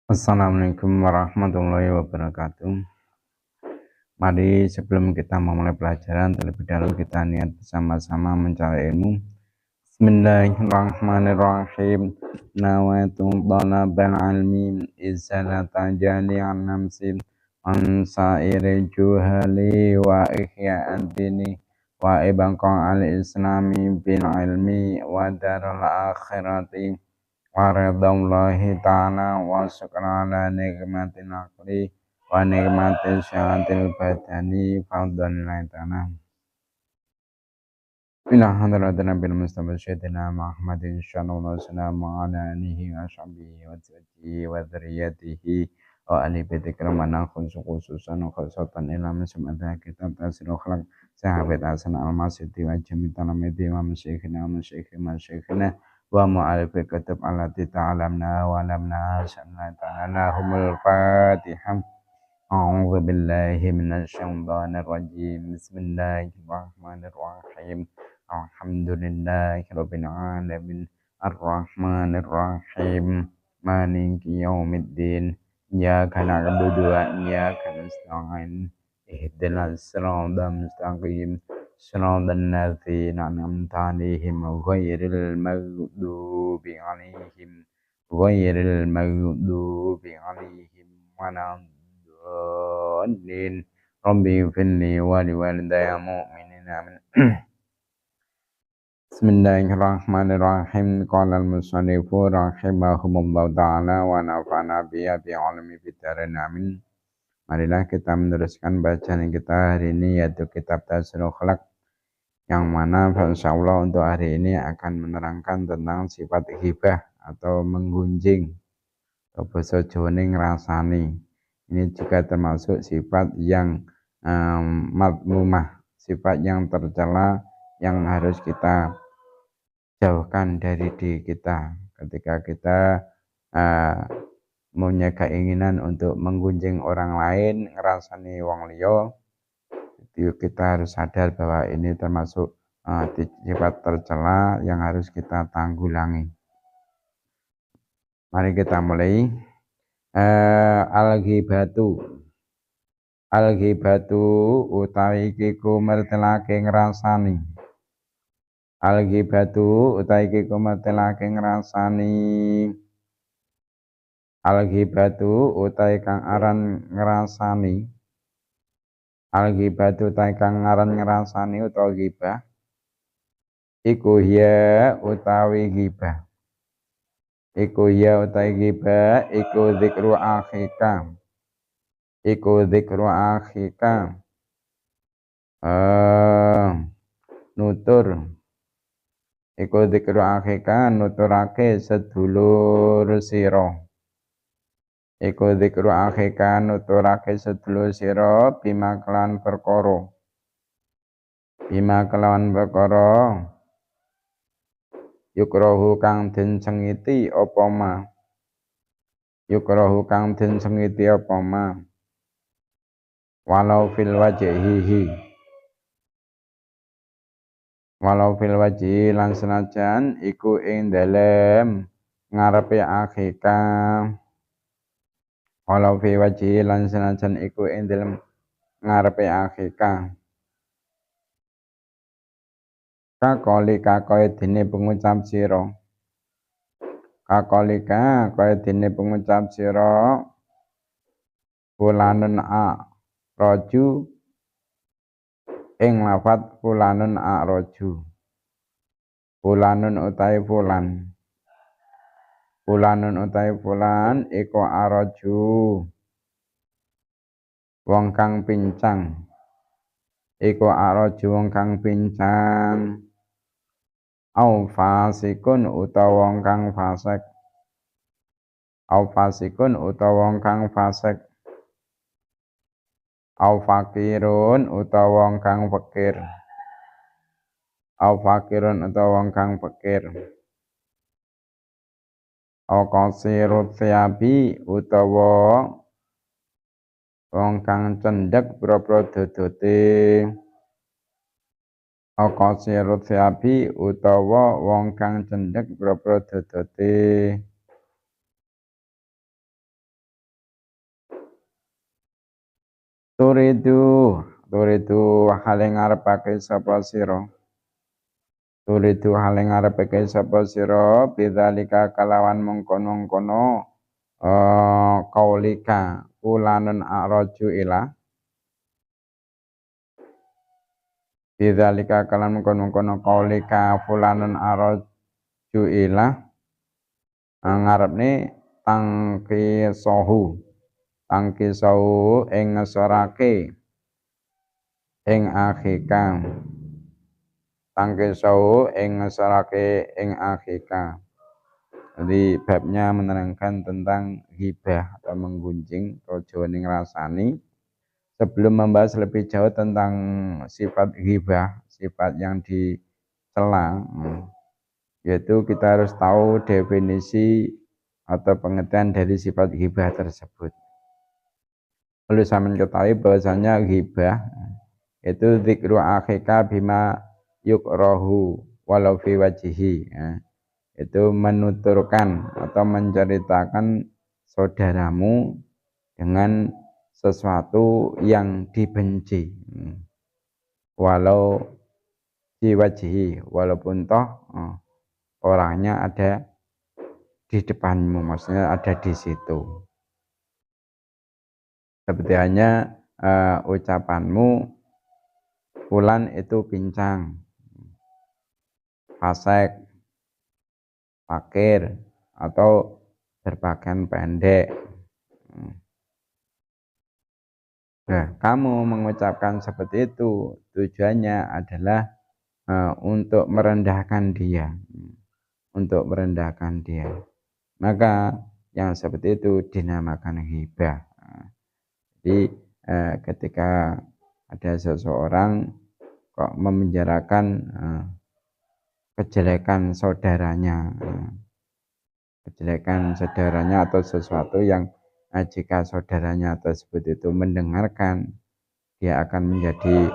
Assalamualaikum warahmatullahi wabarakatuh. Mari sebelum kita memulai pelajaran, terlebih dahulu kita niat bersama-sama mencari ilmu. Bismillahirrahmanirrahim. Nawaitu talabal ilmi izalata jali'an namsi an sa'iri juhali wa ihya'ad dini wa ibqa al-islami bil ilmi wa daral akhirati wa ridwallahi ta'ala wa syukran ala nikmatil aqli wa nikmatil syahatil badani fadlillahi ta'ala ila hadratin nabil mustafa syedina Muhammadin sallallahu alaihi wasallam wa ala alihi wa sahbihi wa dzatihi wa dzarriyyatihi wa ali baiti kramana khususan khusatan ila muslimata kitab tasirul khalaq sahabat hasan al-masidi wa jami talamidi wa masyikhina wa mu'alifi kitab alati ta'alamna wa lamna sanna ta'ala humul fatihah. A'udzu billahi minasy syaithanir rajim. Bismillahirrahmanirrahim. Alhamdulillahirabbil alamin. Arrahmanir rahim. Maliki yaumiddin. Iyyaka na'budu wa iyyaka nasta'in. Ihdinas siratal mustaqim. Shiratal ladzina an'amta 'alaihim ghairil maghdubi 'alaihim waladdallin. Rabbi ighfirli wa liwalidayya mu'minina amin. Bismillahirrahmanirrahim. Qala al-musannifu rahimahumullah ta'ala wa nafa'ana biya bi'alami fitarain amin. Marilah kita meneruskan bacaan kita hari ini, yaitu kitab Tasirul Khalaq, yang mana insyaallah untuk hari ini akan menerangkan tentang sifat hibah atau menggunjing atau basa Jawane ngrasani. Ini juga termasuk sifat yang madmumah, sifat yang tercela yang harus kita jauhkan dari diri kita ketika kita punya keinginan untuk menggunjing orang lain, ngerasani wong liya. Kita harus sadar bahwa ini termasuk sifat tercela yang harus kita tanggulangi. Mari kita mulai. Al-ghibatu utawi iku mertelake ngrasani. Al-ghibatu utawi iku mertelake ngrasani. Al-ghibatu utawi kang aran ngrasani. Al-ghibatu utawi kang aran ngrasani utawa ghibah. Iku ya utawi ghibah. Iku ya utawi ghibah iku dzikru akhika. Iku dzikru akhika. Nutur. Iku dzikru akhika nuturake sedulur sira. Iku dzikru akhika nuturake sedulur sira bima kelan perkara. Bima kelawan perkara yukrahu kang den sengiti apa ma. Yukrahu kang den sengiti apa ma. Walau fil wajhihi. Walau fil wajhi lan senajan iku ing dalem ngarepe akhika. Walau fi wajhi lan senajan iku ing dalem ngarepe akhika. Kakolika kaya dene pengucap sira. Kakolika kaya dene pengucap sira. Fulanun a roju ing lafat fulanun a roju. Fulanun utai fulan. Fulanun utai fulan iku aroju. Wong kang pincang. Iku aroju wong kang pincang. Au fasikun utawa wong kang fasik. Au fasikun utawa wong kang fasik. Au fakirun utawa wong kang fakir. Au fakirun utawa wong kang fakir. Au qasirut thiyabi utawa wong kang cendhek boro-boro dodote. Au qasirut thiyabi utawa wong kang cendhek boro-boro dodote. Turidu turidu hale ngarepake sapa sira turidu hale ngarepake sapa sira bidzalika kalawan mengkono-kono kaulika ulanun araju ila bidzalika kalawan mengkono-kono kaulika fulanun araju ila ngarepne tangki sahu ing ngesorake ing akhika tangki sahu ing ngesorake ing akhika. Jadi babnya menerangkan tentang ghibah atau menggunjing atau ngrasani. Sebelum membahas lebih jauh tentang sifat ghibah, sifat yang dicela, yaitu kita harus tahu definisi atau pengertian dari sifat ghibah tersebut. Perlu saya ketahui bahwasanya ghibah itu dzikru akhika bima yukrahu walau fi wajhi, itu menuturkan atau menceritakan saudaramu dengan sesuatu yang dibenci, walau fi wajhi, walaupun toh orangnya ada di depanmu, maksudnya ada di situ. Seperti hanya ucapanmu fulan itu pincang, fasek, fakir, atau berpakaian pendek. Nah, kamu mengucapkan seperti itu tujuannya adalah untuk merendahkan dia, Maka yang seperti itu dinamakan ghibah. Jadi ketika ada seseorang kok memenjarakan kejelekan saudaranya atau sesuatu yang jika saudaranya tersebut itu mendengarkan, dia akan menjadi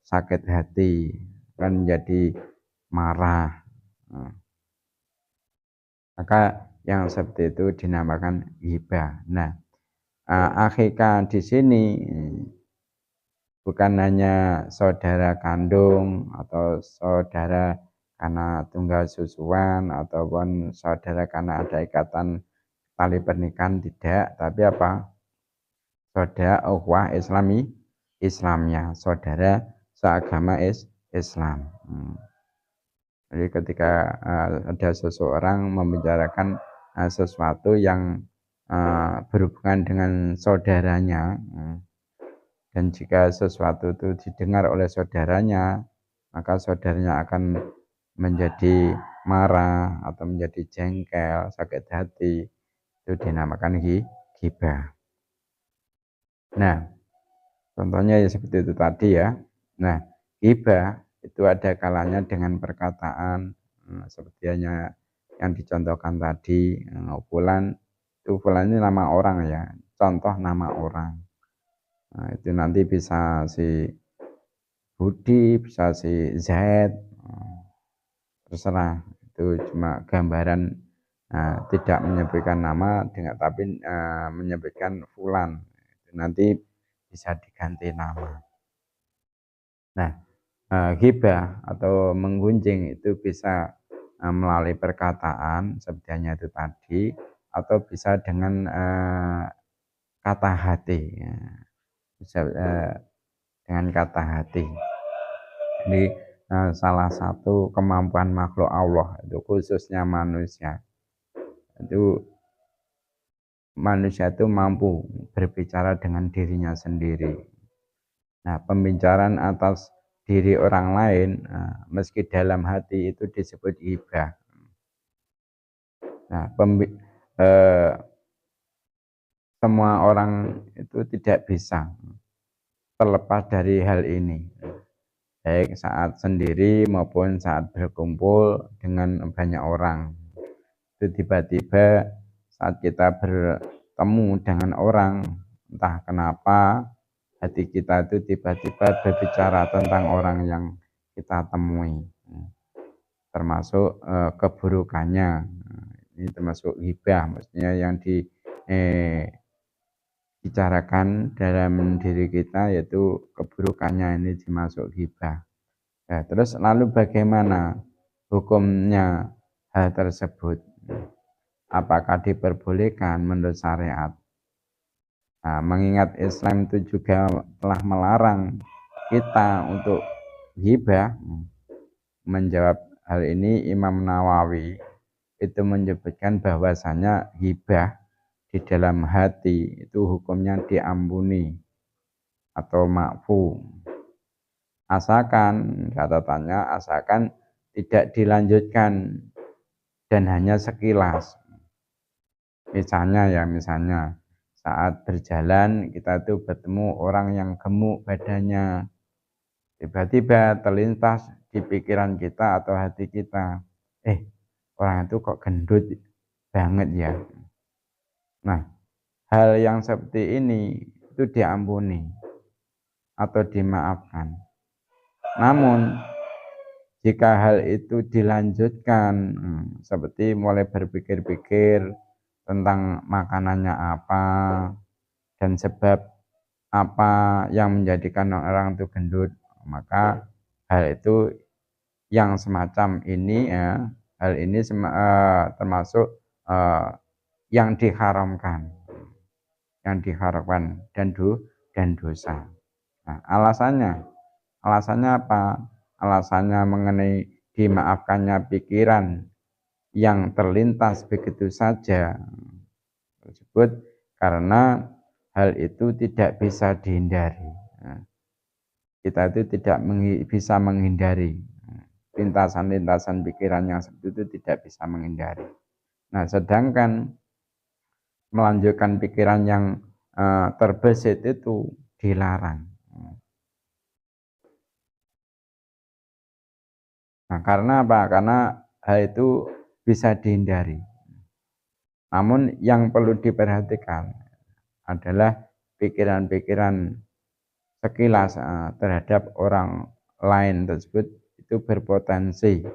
sakit hati, akan menjadi marah. Maka yang seperti itu dinamakan ghibah. Nah, akhika di sini bukan hanya saudara kandung atau saudara karena tunggal susuan ataupun saudara karena ada ikatan tali pernikahan, tidak, tapi apa? Saudara ukhuwah Islamnya, saudara seagama Islam. Jadi ketika ada seseorang membicarakan sesuatu yang berhubungan dengan saudaranya, dan jika sesuatu itu didengar oleh saudaranya, maka saudaranya akan menjadi marah atau menjadi jengkel, sakit hati, itu dinamakan ghibah. Nah, contohnya ya seperti itu tadi ya. Nah, ghibah itu ada kalanya dengan perkataan seperti hanya yang dicontohkan tadi, fulan ini nama orang ya, contoh nama orang. Nah, itu nanti bisa si Budi, bisa si Zaid, terserah, itu cuma gambaran, tidak menyebutkan nama dengan tapi menyebutkan fulan, itu nanti bisa diganti nama. Nah, ghibah atau menggunjing itu bisa melalui perkataan seperti hanya itu tadi, atau bisa dengan kata hati, ya. Bisa dengan kata hati. Jadi salah satu kemampuan makhluk Allah itu khususnya manusia itu mampu berbicara dengan dirinya sendiri. Nah, pembicaraan atas diri orang lain meski dalam hati itu disebut ghibah. Nah, semua orang itu tidak bisa terlepas dari hal ini, baik saat sendiri maupun saat berkumpul dengan banyak orang. Itu tiba-tiba saat kita bertemu dengan orang, entah kenapa hati kita itu tiba-tiba berbicara tentang orang yang kita temui, termasuk keburukannya. Ini termasuk ghibah, maksudnya yang bicarakan dalam diri kita, yaitu keburukannya ini dimasuk ghibah. Nah, terus lalu bagaimana hukumnya hal tersebut? Apakah diperbolehkan menurut syariat? Nah, mengingat Islam itu juga telah melarang kita untuk ghibah, menjawab hal ini Imam Nawawi itu menyebutkan bahwasanya ghibah di dalam hati itu hukumnya diampuni atau ma'fu. Asalkan, catatannya, asalkan tidak dilanjutkan dan hanya sekilas. Misalnya saat berjalan kita tuh bertemu orang yang gemuk badannya, tiba-tiba terlintas di pikiran kita atau hati kita, orang itu kok gendut banget ya. Nah, hal yang seperti ini itu diampuni atau dimaafkan. Namun jika hal itu dilanjutkan, seperti mulai berpikir-pikir tentang makanannya apa dan sebab apa yang menjadikan orang itu gendut, maka hal itu yang semacam ini ya, hal ini termasuk yang diharamkan dan dosa. Nah, alasannya apa? Alasannya mengenai dimaafkannya pikiran yang terlintas begitu saja tersebut karena hal itu tidak bisa dihindari. Nah, kita itu tidak bisa menghindari lintasan-lintasan pikiran yang seperti itu, tidak bisa menghindari. Nah, sedangkan melanjutkan pikiran yang terbesit itu dilarang. Nah, karena apa? Karena hal itu bisa dihindari. Namun yang perlu diperhatikan adalah pikiran-pikiran sekilas terhadap orang lain tersebut itu berpotensi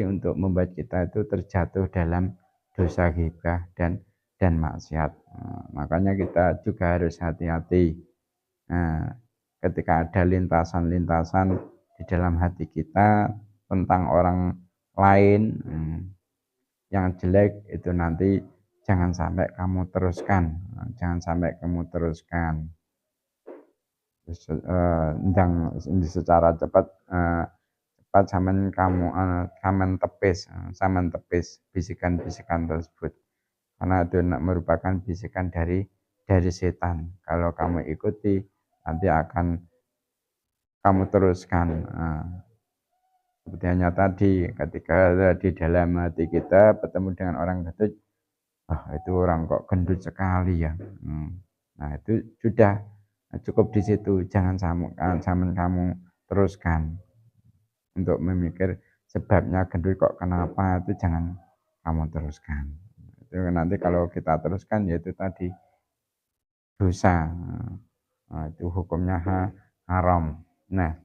untuk membuat kita itu terjatuh dalam dosa ghibah dan maksiat. Makanya kita juga harus hati-hati ketika ada lintasan-lintasan di dalam hati kita tentang orang lain yang jelek, itu nanti jangan sampai kamu teruskan, ndang secara cepat sampean tepis bisikan-bisikan tersebut, karena itu merupakan bisikan dari setan. Kalau kamu ikuti, nanti akan kamu teruskan. Seperti hanya tadi, ketika di dalam hati kita bertemu dengan orang gendut, itu orang kok gendut sekali ya. Nah, itu sudah cukup di situ. Jangan kamu teruskan untuk memikir sebabnya gendut kok kenapa, itu jangan kamu teruskan. Itu nanti kalau kita teruskan, yaitu tadi dosa. Itu hukumnya haram. Nah,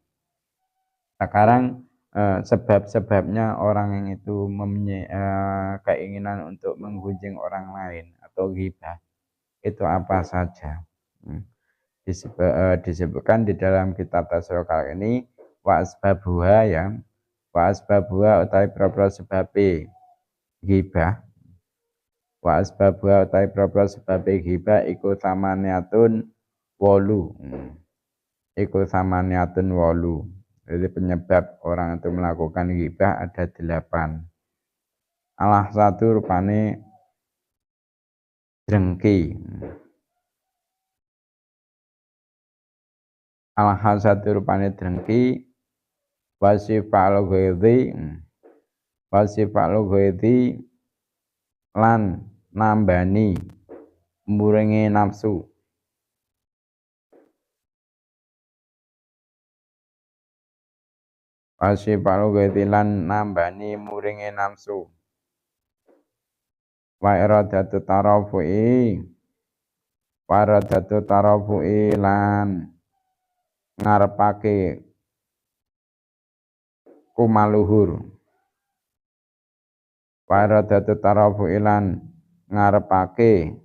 sekarang sebab-sebabnya orang yang itu mempunyai keinginan untuk menggunjing orang lain atau ghibah itu apa saja. Disebutkan di dalam kitab tasawuf ini wa asbabuha ya, wa asbabuha utawi propro sebabe ghibah, wa asbabuha utawi propro sebabe ghibah iku samaniatun wolu. Iku samaniatun wolu. Jadi penyebab orang itu melakukan ghibah ada 8. Salah satu rupane drengki. Salah satu rupane drengki, wasifal ghaidhi lan nambani muringe nafsu. Wasifal ghaidhi lan nambani muringe nafsu. Wa iradatu tarafu'i lan ngarepake kumaluhur. Wa iradatu tarafu'i lan ngarepake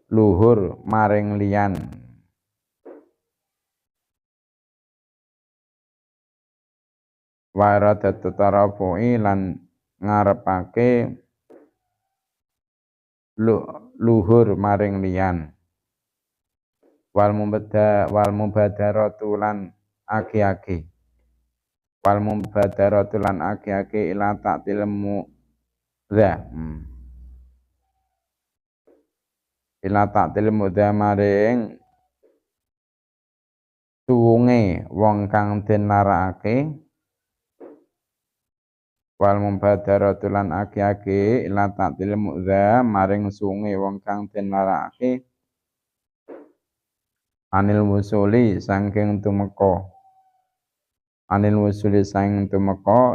luhur maring liyan. Wa iradatu tarafu'i lan ngarepake luhur maring liyan. Wal mubadaratu lan agi-agi. Wal mubadaratu lan agi-agi ila ta'til mudha. Ila ta'til mudha maring suwunge wong kang den larakake. Wal mubadaratu lan agi-agi ila ta'til mudha maring suwunge wong kang den larakake. Anil wusuli saking tumeka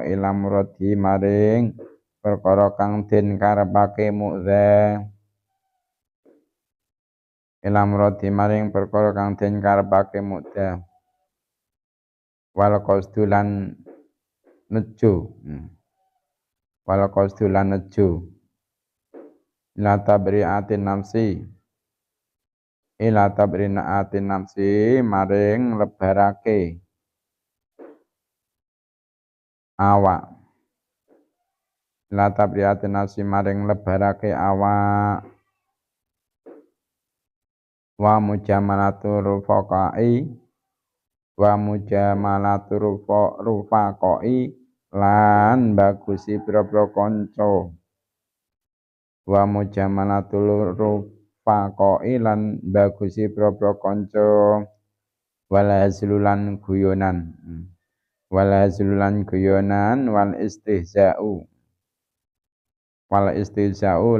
ila muradi maring perkara kang den karepake mukza ila muradi maring perkara kang den karepake mukza wal qasdulan nejo ila tabri'atin nafsi maring lebarake awak maring lebarake awak wa mujamalatu rufaqai lan bagusi pira-pira kanca wa mujamalatul rufaqai lan bagusi pira-pira kanca wala hazlulan guyonan wal istihza'u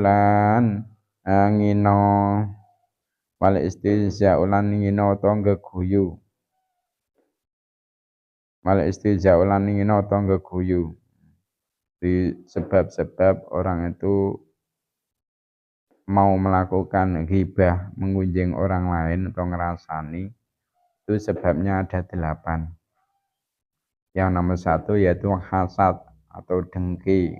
lan ngino geguyu di sebab-sebab orang itu mau melakukan ghibah menggunjing orang lain atau ngerasani itu sebabnya ada 8. Yang nomor 1 yaitu hasad atau dengki.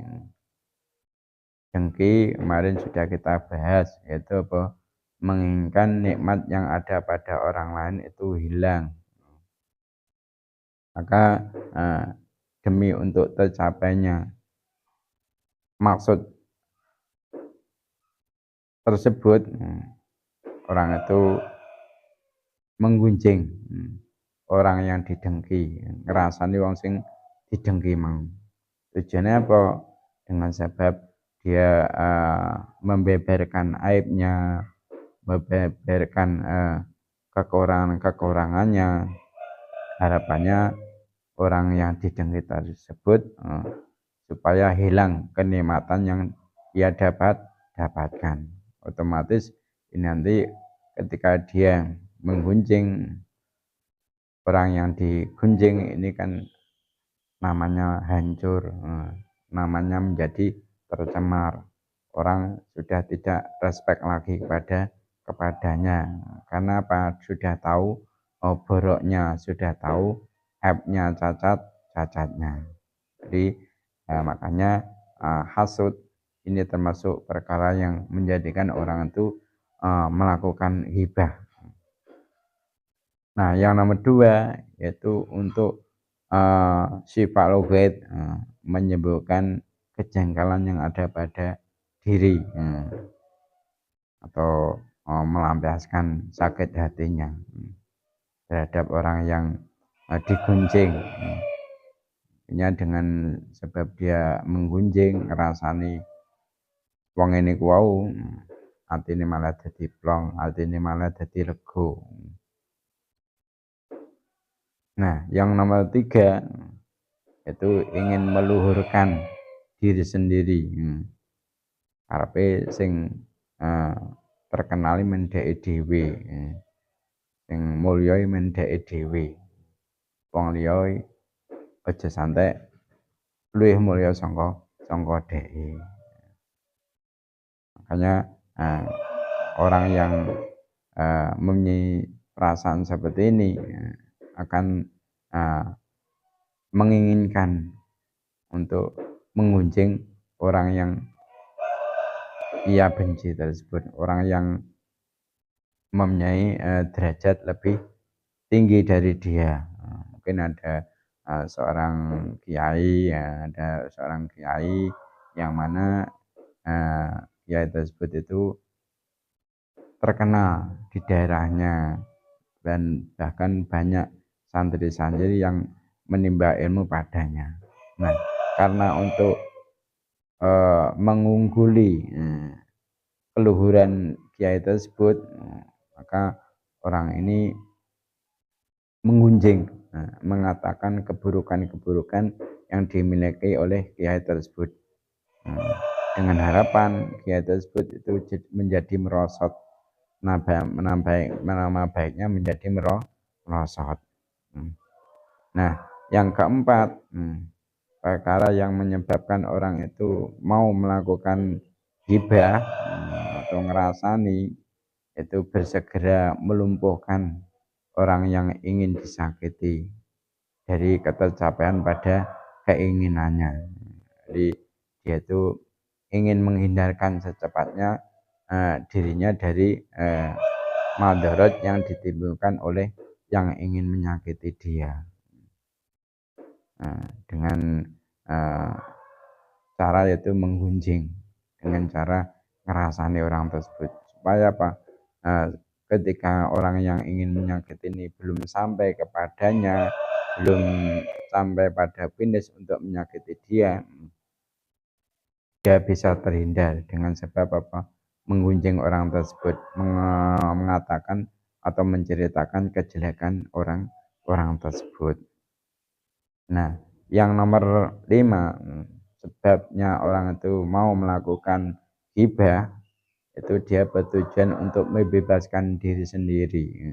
Dengki kemarin sudah kita bahas, yaitu apa? Menginginkan nikmat yang ada pada orang lain itu hilang. Maka demi untuk tercapainya maksud tersebut, orang itu menggunjing orang yang didengki, ngerasani wong sing didengki mang. Tujuannya apa? Dengan sebab dia membeberkan aibnya, membeberkan kekurangannya. Harapannya orang yang didengki tersebut supaya hilang kenikmatan yang ia dapatkan. Otomatis ini nanti ketika dia menggunjing orang yang digunjing ini kan namanya hancur, namanya menjadi tercemar. Orang sudah tidak respect lagi kepadanya. Karena apa? Sudah tahu boroknya, sudah tahu aibnya, cacatnya. Jadi makanya hasud ini termasuk perkara yang menjadikan orang itu melakukan hibah. Nah, yang nomor 2 yaitu untuk sifat loghat, menyembuhkan kejanggalan yang ada pada diri atau melampiaskan sakit hatinya terhadap orang yang digunjing. Ini dengan sebab dia menggunjing, ngerasani wong ini kuau, atine malah dadi plong, atine malah dadi lego. Nah, yang nomor 3 itu ingin meluhurkan diri sendiri. Karepe sing terkenali mendheke dhewe, sing mulya mendheke dhewe. Wong liya aja santai luwih mulya sangka dheke. Makanya orang yang mempunyai perasaan seperti ini akan menginginkan untuk menggunjing orang yang ia benci tersebut, orang yang mempunyai derajat lebih tinggi dari dia. Mungkin ada seorang kiai, ya, ada seorang kiai yang mana kiai tersebut itu terkenal di daerahnya dan bahkan banyak santri-santri yang menimba ilmu padanya. Nah, karena untuk mengungguli keluhuran kiai tersebut, maka orang ini menggunjing, mengatakan keburukan-keburukan yang dimiliki oleh kiai tersebut. Dengan harapan kiai tersebut itu menjadi merosot, nama baiknya menjadi merosot. Nah, yang keempat, perkara yang menyebabkan orang itu mau melakukan ghibah atau ngerasani, itu bersegera melumpuhkan orang yang ingin disakiti dari ketercapaian pada keinginannya. Jadi dia itu ingin menghindarkan secepatnya dirinya dari madharat yang ditimbulkan oleh yang ingin menyakiti dia. Dengan cara yaitu menggunjing, dengan cara ngerasani orang tersebut, supaya apa? Ketika orang yang ingin menyakiti ini belum sampai kepadanya, belum sampai pada finish untuk menyakiti dia bisa terhindar dengan sebab apa? Menggunjing orang tersebut, mengatakan atau menceritakan kejelekan orang tersebut. Nah, yang nomor 5, sebabnya orang itu mau melakukan ghibah, itu dia bertujuan untuk membebaskan diri sendiri.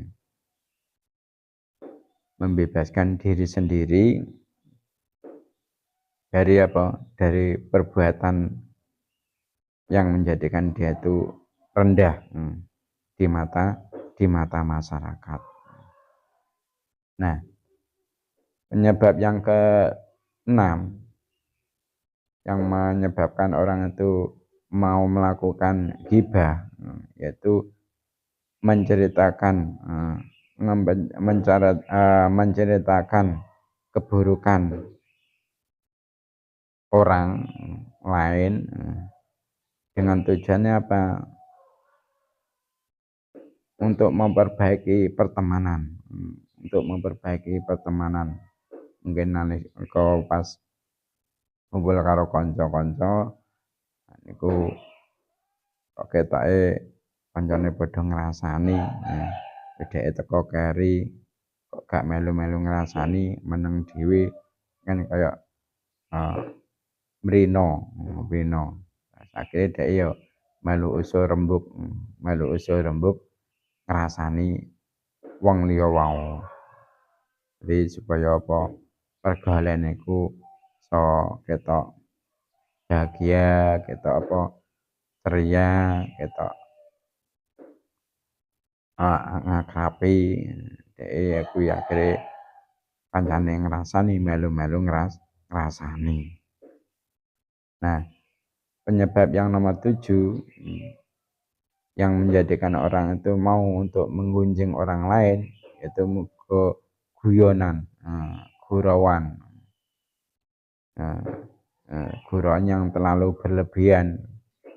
Membebaskan diri sendiri dari apa? Dari perbuatan yang menjadikan dia itu rendah di mata masyarakat. Nah, penyebab yang ke-6 yang menyebabkan orang itu mau melakukan ghibah, yaitu menceritakan keburukan orang lain dengan tujuannya apa? Untuk memperbaiki pertemanan, mungkin nalika pas kumpul karo kanca-kanca niku kok ketoke kancane padha ngrasani, dheweke teko keri kok gak melu-melu ngrasani, meneng dhewe kan kaya mrino. Akhire dhek ya melu usul rembug ngrasani wong liya wau. Jadi supaya apa? Pergaulan iku iso ketok bahagia, ketok apa? Ceria, ketok ngakrapi. Dhek aku ya akhire kancane ngrasani melu-melu ngrasani. Nah, penyebab yang nomor 7 yang menjadikan orang itu mau untuk menggunjing orang lain, yaitu guyonan, gurauan. Gurauan yang terlalu berlebihan,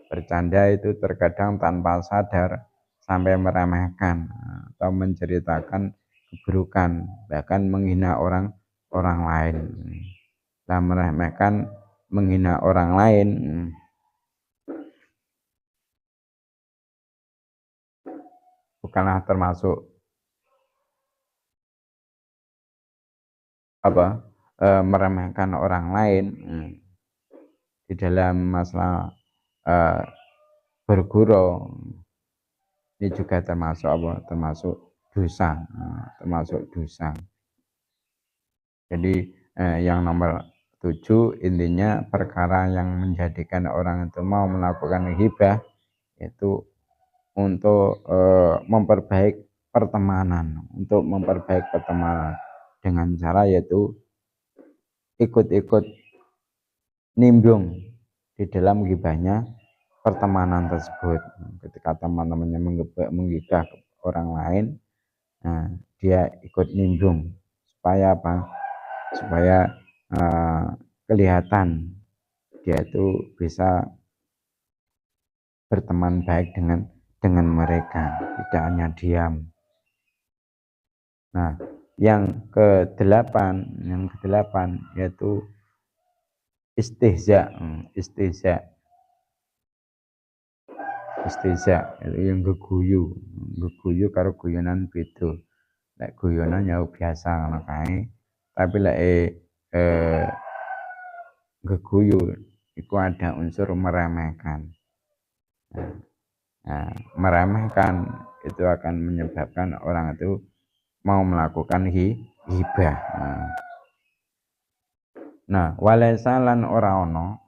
bercanda itu terkadang tanpa sadar sampai meremehkan atau menceritakan keburukan, bahkan menghina orang lain. Dan meremehkan, menghina orang lain bukanlah termasuk meremehkan orang lain di dalam masalah bergurau. Ini juga termasuk apa? Termasuk dosa. Jadi yang nomor 7 intinya perkara yang menjadikan orang itu mau melakukan ghibah itu untuk memperbaiki pertemanan, dengan cara yaitu ikut-ikut nimbrung di dalam ghibahnya pertemanan tersebut. Ketika teman-temannya menggibah orang lain, nah, dia ikut nimbrung supaya apa? Supaya kelihatan dia itu bisa berteman baik dengan mereka, tidak hanya diam. Nah, yang kedelapan yaitu istihza, itu yang geguyu karo guyonan beda. Lek guyonan ya biasa ngono kae, tapi lek geguyu itu ada unsur meremehkan. Nah, meremehkan itu akan menyebabkan orang itu mau melakukan hibah. Nah, walesalan ora ono.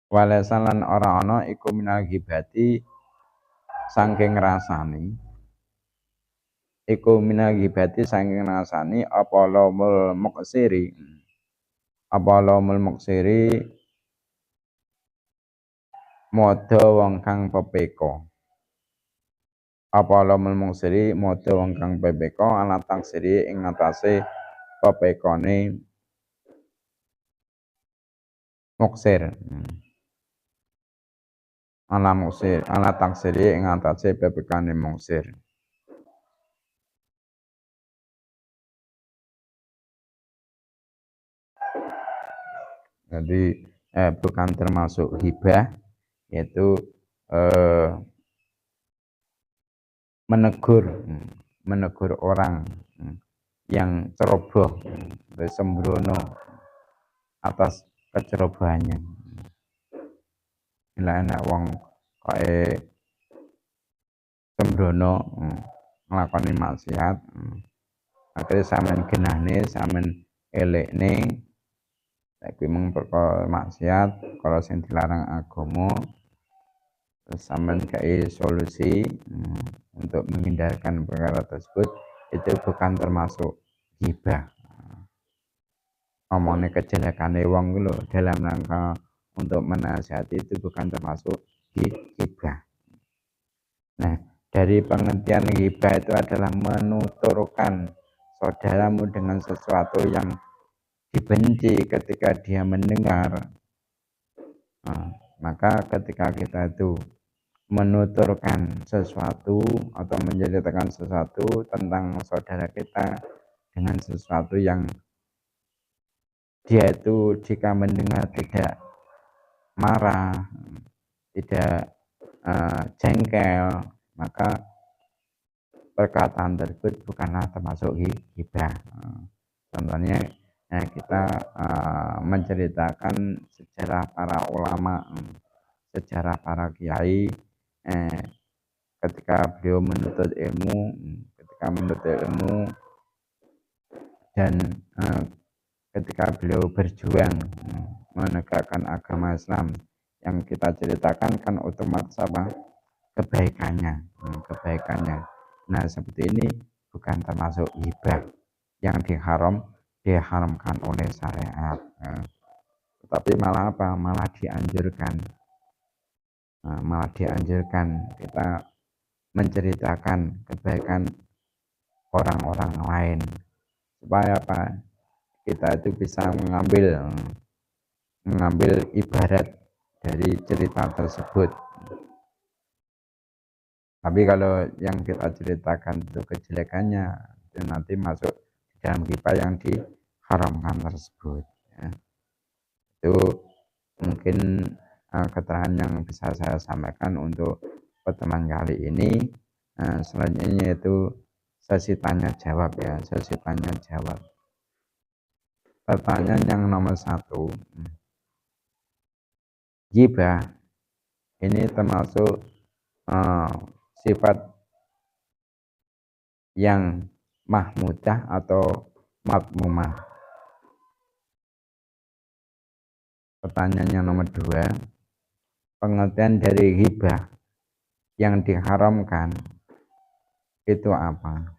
Walesalan ora ono iku minal hibati saking ngrasani. Iku minal hibati saking ngrasani apa laumul muqsiri. Apa laumul muqsiri modho wong kang pepeko. Apa laumul muqsiri modho wong kang pepeko ala taksiri ing atase pepekone muqsir. Ala muqsir, ala taksiri ing atase pepekane muqsir. Jadi bukan termasuk hibah, yaitu menegur orang yang ceroboh, sembrono atas kecerobohannya. Bila enak wong kaya sembrono nglakoni maksiat, akhirnya sampean genahne, sampean elekne, lek mung perkara maksiat, kalau sing dilarang agama, terus sampean kai solusi untuk menghindarkan perkara tersebut, itu bukan termasuk hibah. Omongnya kejelekane wong lho dalam rangka untuk menasihati itu bukan termasuk hibah. Nah, dari pengertian hibah itu adalah menuturkan saudaramu dengan sesuatu yang dibenci ketika dia mendengar. Nah, maka ketika kita itu menuturkan sesuatu atau menceritakan sesuatu tentang saudara kita dengan sesuatu yang dia itu jika mendengar tidak marah, tidak jengkel, maka perkataan tersebut bukanlah termasuk hibah. Contohnya kita menceritakan sejarah para ulama, sejarah para kiai ketika beliau menuntut ilmu dan ketika beliau berjuang menegakkan agama Islam, yang kita ceritakan kan otomatis apa? Kebaikannya. Nah, seperti ini bukan termasuk hibah yang diharamkan oleh syariat. Tetapi malah apa? Malah dianjurkan kita menceritakan kebaikan orang-orang lain, supaya apa? Kita itu bisa mengambil ibarat dari cerita tersebut. Tapi kalau yang kita ceritakan itu kejelekannya, itu nanti masuk dalam hibah yang diharamkan tersebut. Ya. Itu mungkin keterangan yang bisa saya sampaikan untuk pertemuan kali ini. Selanjutnya yaitu sesi tanya jawab ya, sesi tanya jawab. Pertanyaan yang nomor 1, ghibah ini termasuk sifat yang mahmudah atau madmumah. Pertanyaan yang nomor 2, pengertian dari ghibah yang diharamkan itu apa?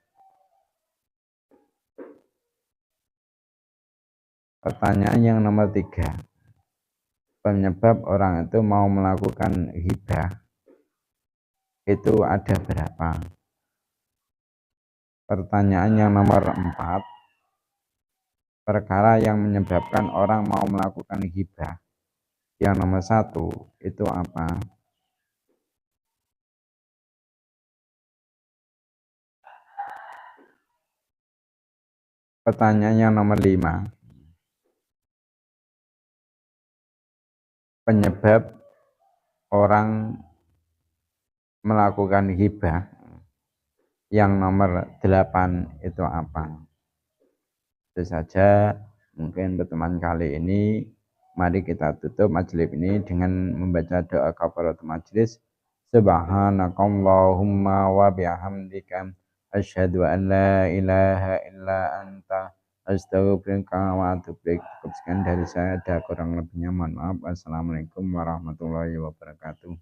Pertanyaan yang nomor 3, penyebab orang itu mau melakukan hibah itu ada berapa? Pertanyaan yang nomor 4, perkara yang menyebabkan orang mau melakukan ghibah. Yang nomor 1 itu apa? Pertanyaan yang nomor 5, penyebab orang melakukan ghibah. Yang nomor 8 itu apa? Itu saja mungkin pertemuan kali ini. Mari kita tutup majelis ini dengan membaca doa kafaratul majelis. Subhanakallahumma wa bihamdika asyhadu an la ilaha illa anta astaghfiruka wa atubu ilaik. Cukup sekian dari saya, ada kurang lebihnya mohon maaf. Assalamualaikum warahmatullahi wabarakatuh.